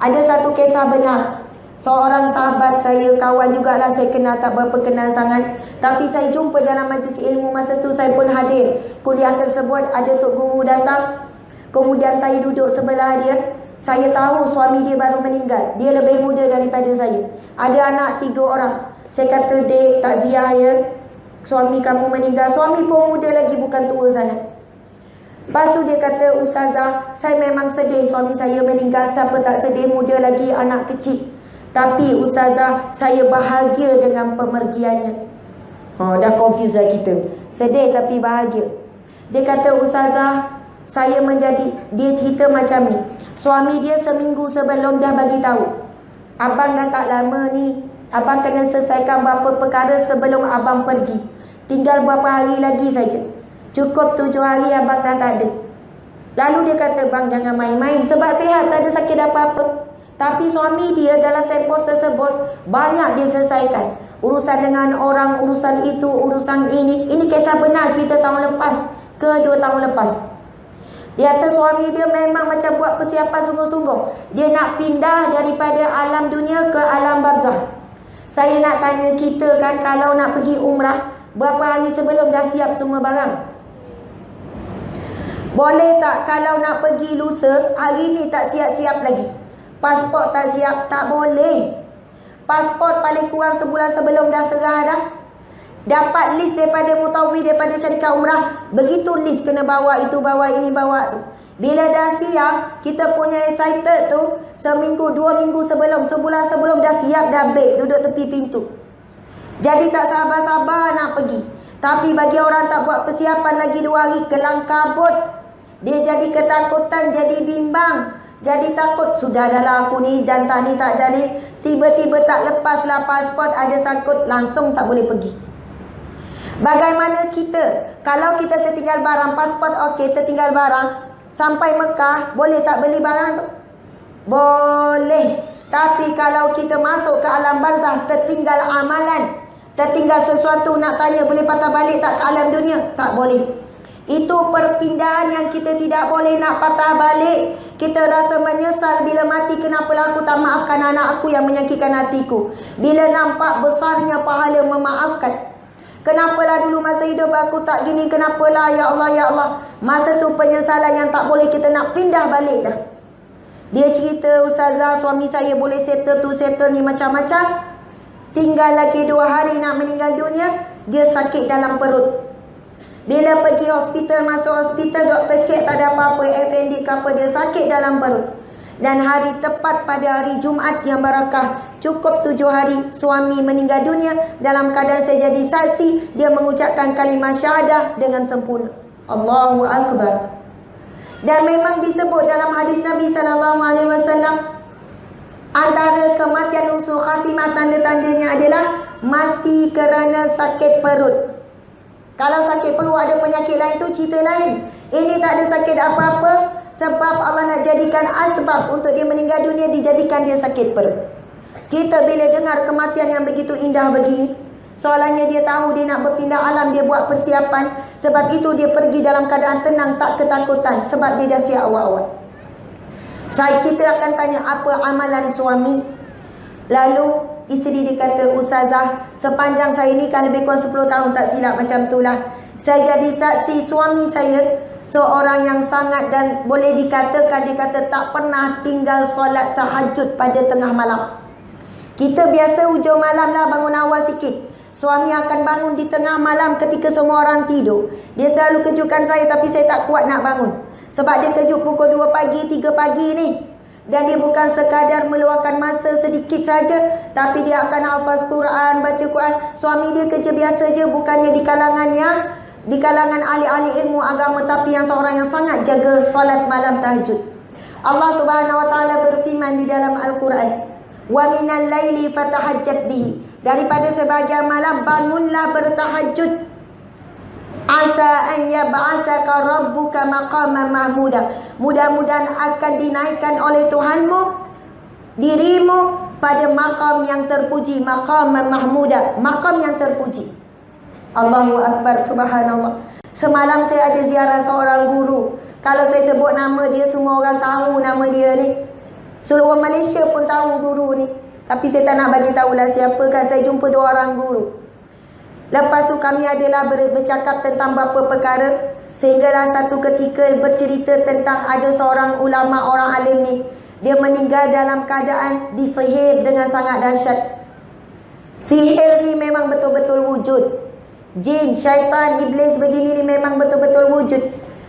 Ada satu kisah benar. Seorang sahabat saya, kawan jugalah, saya kenal, tak berapa kenal sangat, tapi saya jumpa dalam majlis ilmu. Masa tu saya pun hadir kuliah tersebut. Ada tok guru datang, kemudian saya duduk sebelah dia. Saya tahu suami dia baru meninggal. Dia lebih muda daripada saya. Ada anak 3 orang. Saya kata, "Dek, takziah ya, suami kamu meninggal." Suami pun muda lagi, bukan tua sangat. Lepas tu dia kata, "Ustazah, saya memang sedih suami saya meninggal. Siapa tak sedih, muda lagi, anak kecil. Tapi Ustazah, saya bahagia dengan pemergiannya." Dah confuse lah kita. Sedih tapi bahagia. Dia kata, "Ustazah, saya menjadi..." Dia cerita macam ni. Suami dia seminggu sebelum dah bagi tahu, "Abang dah tak lama ni, abang kena selesaikan beberapa perkara sebelum abang pergi. Tinggal beberapa hari lagi saja. Cukup 7 hari abang dah tak ada." Lalu dia kata, "Bang, jangan main-main. Sebab sihat, tak ada sakit apa-apa." Tapi suami dia dalam tempoh tersebut banyak dia selesaikan. Urusan dengan orang, urusan itu, urusan ini. Ini kisah benar, cerita tahun lepas ke 2 tahun lepas. Dia kata suami dia memang macam buat persiapan sungguh-sungguh. Dia nak pindah daripada alam dunia ke alam barzah. Saya nak tanya, kita kan kalau nak pergi umrah, berapa hari sebelum dah siap semua barang? Boleh tak kalau nak pergi lusa, hari ni tak siap-siap lagi? Pasport tak siap? Tak boleh. Pasport paling kurang sebulan sebelum dah serah dah. Dapat list daripada mutawwi, daripada syarikat umrah, begitu list kena bawa itu, bawa ini, bawa tu. Bila dah siap, kita punya excited tu, seminggu, 2 minggu sebelum, sebulan sebelum dah siap, dah baik, duduk tepi pintu. Jadi tak sabar-sabar nak pergi. Tapi bagi orang tak buat persiapan lagi 2 hari, kelang kabut. Dia jadi ketakutan, jadi bimbang. Jadi takut, sudah adalah aku ni dan tak ni tak ada ni. Tiba-tiba tak lepaslah pasport, ada sangkut, langsung tak boleh pergi. Bagaimana kita? Kalau kita tertinggal barang, pasport okey, tertinggal barang, sampai Mekah, boleh tak beli barang tu? Boleh. Tapi kalau kita masuk ke alam barzah, tertinggal amalan, tertinggal sesuatu, nak tanya boleh patah balik tak ke alam dunia? Tak boleh. Itu perpindahan yang kita tidak boleh nak patah balik. Kita rasa menyesal bila mati, kenapalah aku tak maafkan anak aku yang menyakitkan hatiku. Bila nampak besarnya pahala memaafkan, kenapalah dulu masa hidup aku tak gini, kenapalah ya Allah, ya Allah. Masa tu penyesalan yang tak boleh kita nak pindah balik dah. Dia cerita, "Ustazah, suami saya boleh settle tu, settle ni, macam-macam. Tinggal lagi 2 hari nak meninggal dunia, dia sakit dalam perut. Bila pergi hospital, masuk hospital, doktor cek tak ada apa-apa, appendix ke apa, dia sakit dalam perut. Dan hari tepat pada hari Jumaat yang barakah, cukup 7 hari, suami meninggal dunia dalam keadaan saya jadi saksi. Dia mengucapkan kalimah syahadah dengan sempurna. Allahu Akbar. Dan memang disebut dalam hadis Nabi SAW, antara kematian usul khatimah, tanda-tandanya adalah mati kerana sakit perut. Kalau sakit perut, ada penyakit lain tu cerita lain. Ini tak ada sakit apa-apa, sebab Allah nak jadikan asbab untuk dia meninggal dunia, dijadikan dia sakit perut. Kita bila dengar kematian yang begitu indah begini, soalannya dia tahu dia nak berpindah alam, dia buat persiapan. Sebab itu dia pergi dalam keadaan tenang, tak ketakutan, sebab dia dah siap awal-awal. Kita akan tanya apa amalan suami. Lalu isteri dia kata, "Ustazah, sepanjang saya ni kan lebih kurang 10 tahun, tak silap macam itulah, saya jadi saksi suami saya seorang yang sangat, dan boleh dikatakan, dia kata tak pernah tinggal solat tahajud pada tengah malam. Kita biasa hujung malam lah, bangun awal sikit. Suami akan bangun di tengah malam ketika semua orang tidur. Dia selalu kejutkan saya, tapi saya tak kuat nak bangun. Sebab dia kejut pukul 2 pagi, 3 pagi ni. Dan dia bukan sekadar meluangkan masa sedikit saja, tapi dia akan hafaz Quran, baca Quran. Suami dia kerja biasa je, bukannya di kalangan ahli-ahli ilmu agama, tapi yang seorang yang sangat jaga solat malam tahajud. Allah Subhanahu wa taala berfirman di dalam Al-Quran, "Wa minal laili fatahajjat bihi." Daripada sebahagian malam bangunlah bertahajud. Asa an yab'asaka rabbuka maqaman mahmuda. Mudah-mudahan akan dinaikkan oleh Tuhanmu dirimu pada makam yang terpuji, maqaman mahmuda, makam yang terpuji. Allahu Akbar, subhanallah. Semalam saya ada ziarah seorang guru. Kalau saya sebut nama dia, semua orang tahu nama dia ni. Seluruh Malaysia pun tahu guru ni. Tapi saya tak nak bagi tahulah siapa kan. Saya jumpa 2 orang guru. Lepas tu kami adalah bercakap tentang beberapa perkara. Sehinggalah satu ketika bercerita tentang ada seorang ulama, orang alim ni. Dia meninggal dalam keadaan disihir dengan sangat dahsyat. Sihir ni memang betul-betul wujud. Jin, syaitan, iblis begini ni memang betul-betul wujud.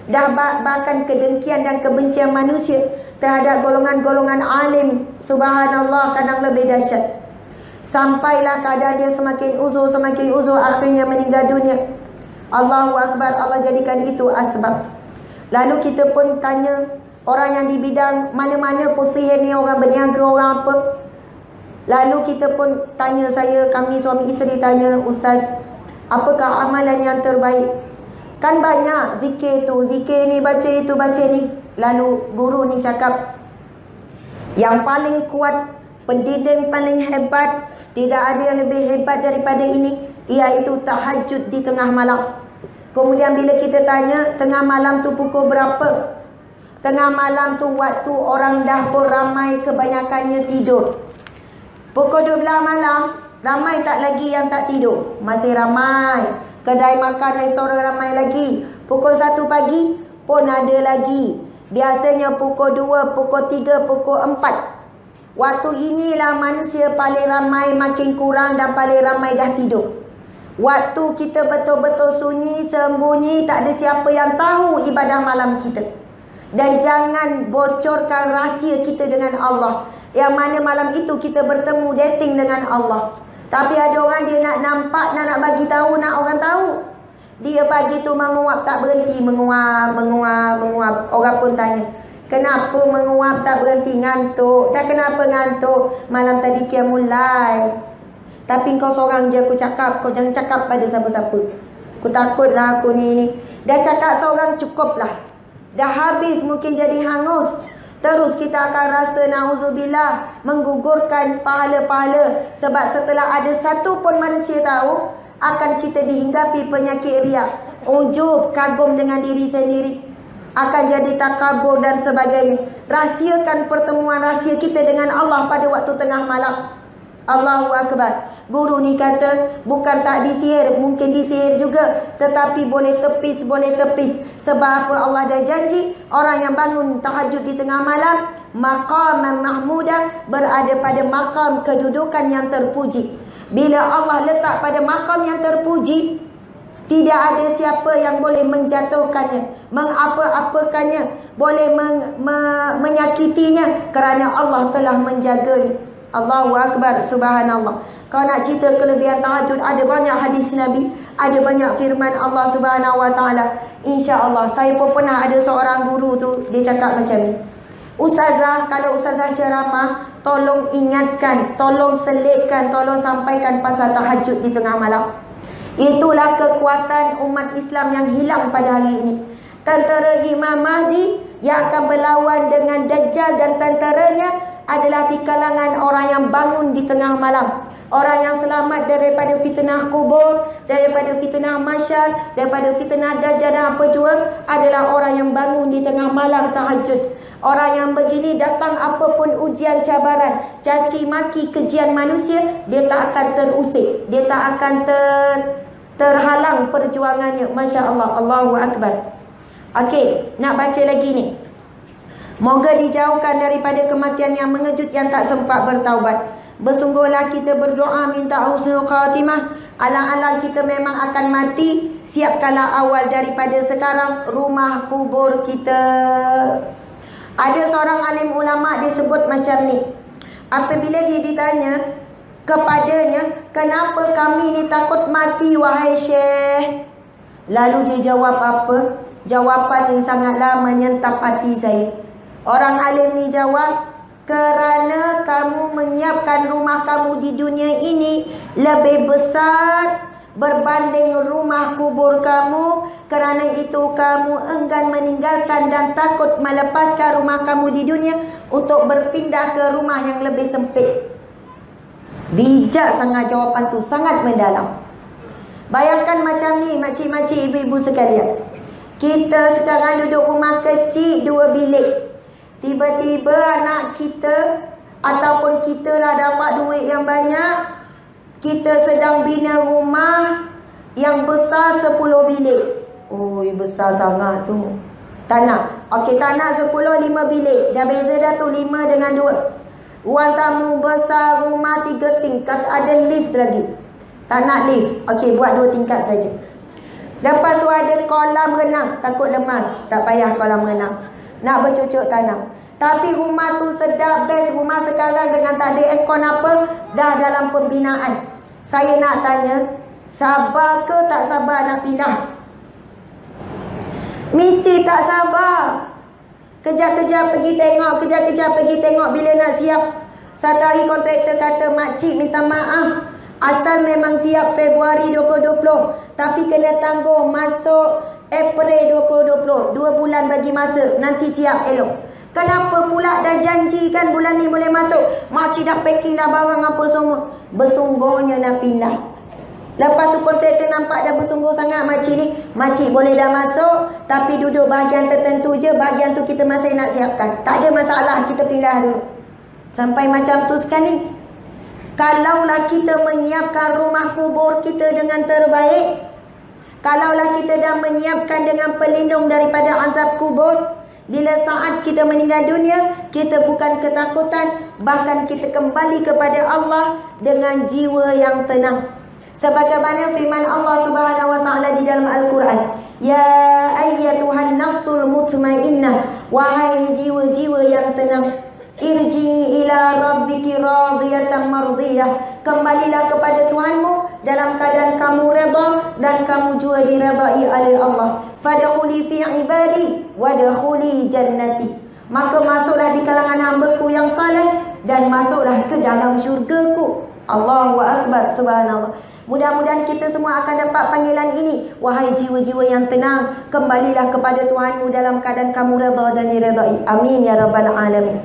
Dah bahkan kedengkian dan kebencian manusia terhadap golongan-golongan alim, subhanallah, kadang lebih dahsyat. Sampailah keadaan dia semakin uzur, akhirnya meninggal dunia. Allahu Akbar, Allah jadikan itu asbab. Lalu kita pun tanya orang yang di bidang mana-mana pun sihir ni, orang berniaga, orang apa. Lalu kita pun tanya, kami suami isteri tanya, Ustaz, apakah amalan yang terbaik? Kan banyak zikir tu, zikir ni, baca itu, baca ni. Lalu guru ni cakap, yang paling kuat, pendidik paling hebat, tidak ada yang lebih hebat daripada ini, iaitu tahajud di tengah malam. Kemudian bila kita tanya, tengah malam tu pukul berapa? Tengah malam tu waktu orang dah pun ramai, kebanyakannya tidur. Pukul 12 malam, ramai tak lagi yang tak tidur? Masih ramai. Kedai makan, restoran ramai lagi. Pukul 1 pagi pun ada lagi. Biasanya pukul 2, pukul 3, pukul 4. Waktu inilah manusia paling ramai, makin kurang dan paling ramai dah tidur. Waktu kita betul-betul sunyi, sembunyi, tak ada siapa yang tahu ibadah malam kita. Dan jangan bocorkan rahsia kita dengan Allah. Yang mana malam itu kita bertemu, dating dengan Allah. Tapi ada orang dia nak nampak, nak bagi tahu, nak orang tahu. Dia pagi tu menguap tak berhenti, menguap. Orang pun tanya, kenapa menguap tak berhenti? Ngantuk. Dah kenapa ngantuk? Malam tadi qiyamul lail. Tapi kau seorang je aku cakap, kau jangan cakap pada siapa-siapa. Aku takutlah aku ni. Dah cakap seorang cukuplah. Dah habis mungkin jadi hangus. Terus kita akan rasa na'udzubillah, menggugurkan pahala-pahala. Sebab setelah ada satu pun manusia tahu, akan kita dihinggapi penyakit riak, ujub, kagum dengan diri sendiri, akan jadi takabur dan sebagainya. Rahsiakan pertemuan rahsia kita dengan Allah pada waktu tengah malam. Allahu Akbar. Guru ni kata, bukan tak disihir, mungkin disihir juga, tetapi boleh tepis. Sebab apa? Allah dah janji, orang yang bangun tahajud di tengah malam, maqaman mahmudah, berada pada makam kedudukan yang terpuji. Bila Allah letak pada makam yang terpuji, tidak ada siapa yang boleh menjatuhkannya, mengapa-apakannya, boleh menyakitinya, kerana Allah telah menjaganya. Allahu Akbar, subhanallah. Kau nak cerita kelebihan tahajud, ada banyak hadis Nabi, ada banyak firman Allah Subhanahu Wa Taala. InsyaAllah, saya pun pernah ada seorang guru tu, dia cakap macam ni, Ustazah, kalau Ustazah ceramah, tolong ingatkan, tolong selitkan, tolong sampaikan pasal tahajud di tengah malam. Itulah kekuatan umat Islam yang hilang pada hari ini. Tentera Imam Mahdi yang akan berlawan dengan Dajjal dan tenteranya adalah di kalangan orang yang bangun di tengah malam. Orang yang selamat daripada fitnah kubur, daripada fitnah masyar, daripada fitnah Dajjal dan apa jua, adalah orang yang bangun di tengah malam tahajud. Orang yang begini, datang apapun ujian, cabaran, caci maki, kejian manusia, dia tak akan terusik, dia tak akan terhalang perjuangannya. Masya Allah, Allahu Akbar. Okey, nak baca lagi ni. Moga dijauhkan daripada kematian yang mengejut yang tak sempat bertaubat. Bersungguhlah kita berdoa minta husnul khatimah. Alang-alang kita memang akan mati, siapkanlah awal daripada sekarang rumah kubur kita. Ada seorang alim ulama disebut macam ni. Apabila dia ditanya kepadanya, kenapa kami ni takut mati wahai Syekh? Lalu dia jawab apa? Jawapan yang sangatlah menyentap hati saya. Orang alim ni jawab, kerana kamu menyiapkan rumah kamu di dunia ini lebih besar berbanding rumah kubur kamu. Kerana itu kamu enggan meninggalkan dan takut melepaskan rumah kamu di dunia untuk berpindah ke rumah yang lebih sempit. Bijak sangat jawapan tu, sangat mendalam. Bayangkan macam ni makcik-makcik, ibu-ibu sekalian. Kita sekarang duduk rumah kecil 2 bilik. Tiba-tiba anak kita ataupun kita lah dapat duit yang banyak, kita sedang bina rumah yang besar 10 bilik. Oh, besar sangat tu. Tak nak. Okey, tak nak 10, 5 bilik. Dah beza dah tu 5 dengan 2. Ruang tamu besar, rumah 3 tingkat, ada lift lagi. Tak nak lift. Okey, buat 2 tingkat saja. Lepas tu ada kolam renang. Takut lemas, tak payah kolam renang. Nak bercucuk tanam. Tapi rumah tu sedap, best. Rumah sekarang dengan tak ada aircon apa, dah dalam pembinaan. Saya nak tanya, sabar ke tak sabar nak pindah? Mesti tak sabar. Kejap-kejap pergi tengok, kejap-kejap pergi tengok bila nak siap. Satu hari kontraktor kata, makcik minta maaf, asal memang siap Februari 2020, tapi kena tangguh masuk April 2020. 2 bulan bagi masa, nanti siap elok. Kenapa pula dah janji kan bulan ni boleh masuk? Makcik dah packing dah barang apa semua. Bersungguhnya nak pindah. Lepas tu kontraktor nampak dah bersungguh sangat makcik ni. Makcik boleh dah masuk, tapi duduk bahagian tertentu je. Bahagian tu kita masih nak siapkan. Tak ada masalah, kita pindah dulu. Sampai macam tu sekali. Kalaulah kita menyiapkan rumah kubur kita dengan terbaik, kalaulah kita dah menyiapkan dengan pelindung daripada azab kubur, bila saat kita meninggal dunia, kita bukan ketakutan, bahkan kita kembali kepada Allah dengan jiwa yang tenang. Sebagaimana firman Allah Subhanahu wa taala di dalam Al-Quran, ya ayyatuhan nafsul mutmainnah, wahai jiwa-jiwa yang tenang, irji ila rabbiki radiyatan mardiyah, kembalilah kepada Tuhanmu dalam keadaan kamu redha dan kamu juga diredai oleh Allah. Fadkhuli fi ibadi wadkhuli jannati, maka masuklah di kalangan hamba-Ku yang saleh dan masuklah ke dalam syurga-Ku. Allahu akbar, subhanallah. Mudah-mudahan kita semua akan dapat panggilan ini. Wahai jiwa-jiwa yang tenang, kembalilah kepada Tuhanmu dalam keadaan kamu redha dan diredai. Amin ya rabbal alamin.